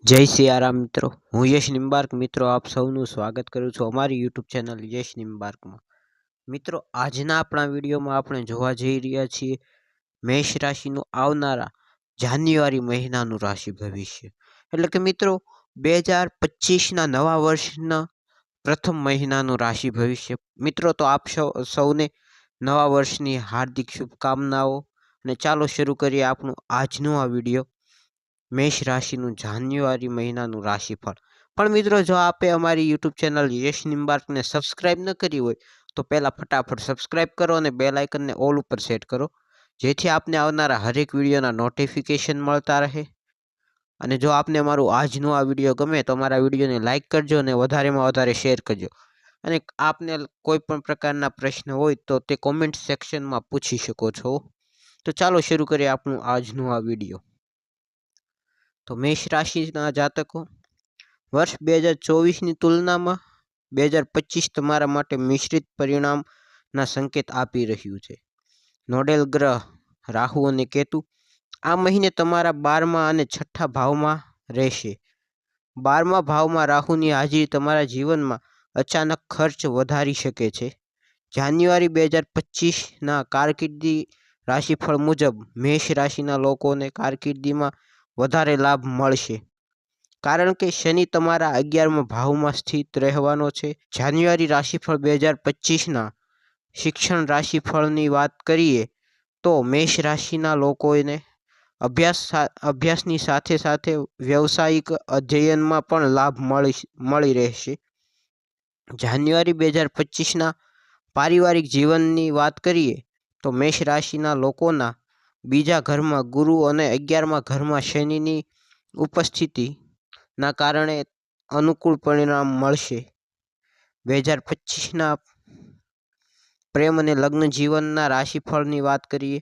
જય સિયારામ મિત્રો, હું યશ નિમ્બાર્ક. મિત્રો, આપ સૌનું સ્વાગત કરું છું અમારી યુટ્યુબ ચેનલ યશ નિમ્બાર્કમાં. મિત્રો, આજના આપણા વિડીયોમાં આપણે જોવા જઈ રહ્યા છીએ મેષ રાશિનું આવનારા જાન્યુઆરી મહિનાનું રાશિ ભવિષ્ય. એટલે કે મિત્રો, 2025ના નવા વર્ષના પ્રથમ મહિનાનું રાશિ ભવિષ્ય. મિત્રો, તો આપ સૌને નવા વર્ષની હાર્દિક શુભકામનાઓ. અને ચાલો શરૂ કરીએ આપણું આજનું આ વિડીયો, મેષ રાશિનું જાન્યુઆરી મહિનાનું રાશિફળ. પણ મિત્રો, જો આપે અમારી યુટ્યુબ ચેનલ યશ નિમ્બાર્કને સબસ્ક્રાઇબ ન કરી હોય તો પહેલાં ફટાફટ સબસ્ક્રાઇબ કરો અને બેલ આઇકનને ઓલ ઉપર સેટ કરો, જેથી આપને આવનારા હરેક વિડીયોના નોટિફિકેશન મળતા રહે. અને જો આપને અમારું આજનું આ વિડીયો ગમે તો અમારા વિડીયોને લાઇક કરજો અને વધારેમાં વધારે શેર કરજો. અને આપને કોઈ પણ પ્રકારના પ્રશ્ન હોય તો તે કોમેન્ટ સેક્શનમાં પૂછી શકો છો. તો ચાલો શરૂ કરીએ આપણું આજનું આ વિડીયો. તો મેષ રાશિના જાતકો, વર્ષ 2024ની તુલનામાં 2025 તમારા માટે મિશ્રિત પરિણામના સંકેત આપી રહ્યું છે. નોડેલ ગ્રહ રાહુ અને કેતુ આ મહિને તમારા 12મા અને 6ઠ્ઠા ભાવમાં રહેશે. 12મા ભાવમાં રાહુની હાજરી તમારા જીવનમાં અચાનક ખર્ચ વધારી શકે છે. જાન્યુઆરી 2025ના કારકિર્દી રાશિફળ મુજબ મેષ રાશિના લોકોને કારકિર્દીમાં વધારે લાભ મળશે, કારણ કે શનિ તમારા 11મા ભાવમાં સ્થિત રહેવાનો છે. જાન્યુઆરી રાશિફળ 2025ના શિક્ષણ રાશિફળની વાત કરીએ તો મેષ રાશિના લોકોને અભ્યાસની સાથે સાથે વ્યવસાયિક અધ્યયનમાં પણ લાભ મળી રહેશે. જાન્યુઆરી 2025ના પારિવારિક જીવનની વાત કરીએ તો મેષ રાશિના લોકોના બીજા ઘરમાં ગુરુ અને 11મા ઘરમાં શનિની ઉપસ્થિતિના કારણે અનુકૂળ પરિણામ મળશે. 2025ના પ્રેમ અને લગ્ન જીવનના રાશિફળની વાત કરીએ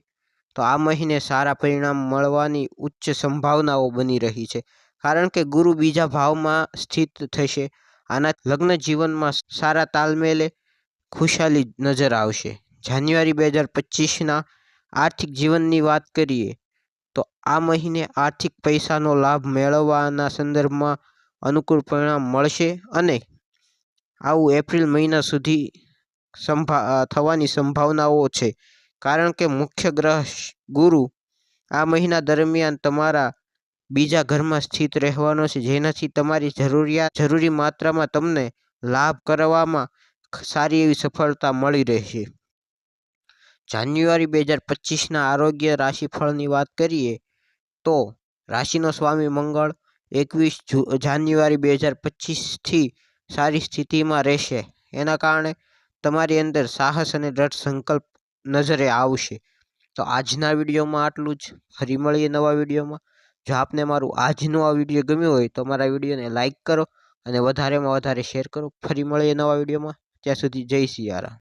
તો આ મહિને સારા પરિણામ મળવાની ઉચ્ચ સંભાવનાઓ બની રહી છે, કારણ કે ગુરુ બીજા ભાવમાં સ્થિત થશે. આના લગ્ન જીવનમાં સારા તાલમેલે ખુશાલી નજર આવશે. જાન્યુઆરી 2025ના આર્થિક જીવનની વાત કરીએ તો આ મહિને આર્થિક પૈસાનો લાભ મેળવવાના સંદર્ભમાં અનુકૂળ પરિણામ મળશે અને આવું એપ્રિલ મહિના સુધી થવાની સંભાવનાઓ છે, કારણ કે મુખ્ય ગ્રહ ગુરુ આ મહિના દરમિયાન તમારા બીજા ઘરમાં સ્થિત રહેવાનો છે, જેનાથી તમારી જરૂરી માત્રામાં તમને લાભ કરવામાં સારી એવી સફળતા મળી રહેશે. જાન્યુઆરી 2025ના આરોગ્ય રાશિફળની વાત કરીએ તો રાશિનો સ્વામી મંગળ 21 જાન્યુઆરી 2025થી સારી સ્થિતિમાં રહેશે. એના કારણે તમારી અંદર સાહસ અને દ્રઢ સંકલ્પ નજરે આવશે. તો આજના વિડીયોમાં આટલું જ. ફરી મળીએ નવા વિડીયોમાં. જો આપને મારું આજનો આ વિડીયો ગમ્યો હોય તો મારા વિડીયોને લાઇક કરો અને વધારેમાં વધારે શેર કરો. ફરી મળીએ નવા વિડીયોમાં. ત્યાં સુધી જય સિયારામ.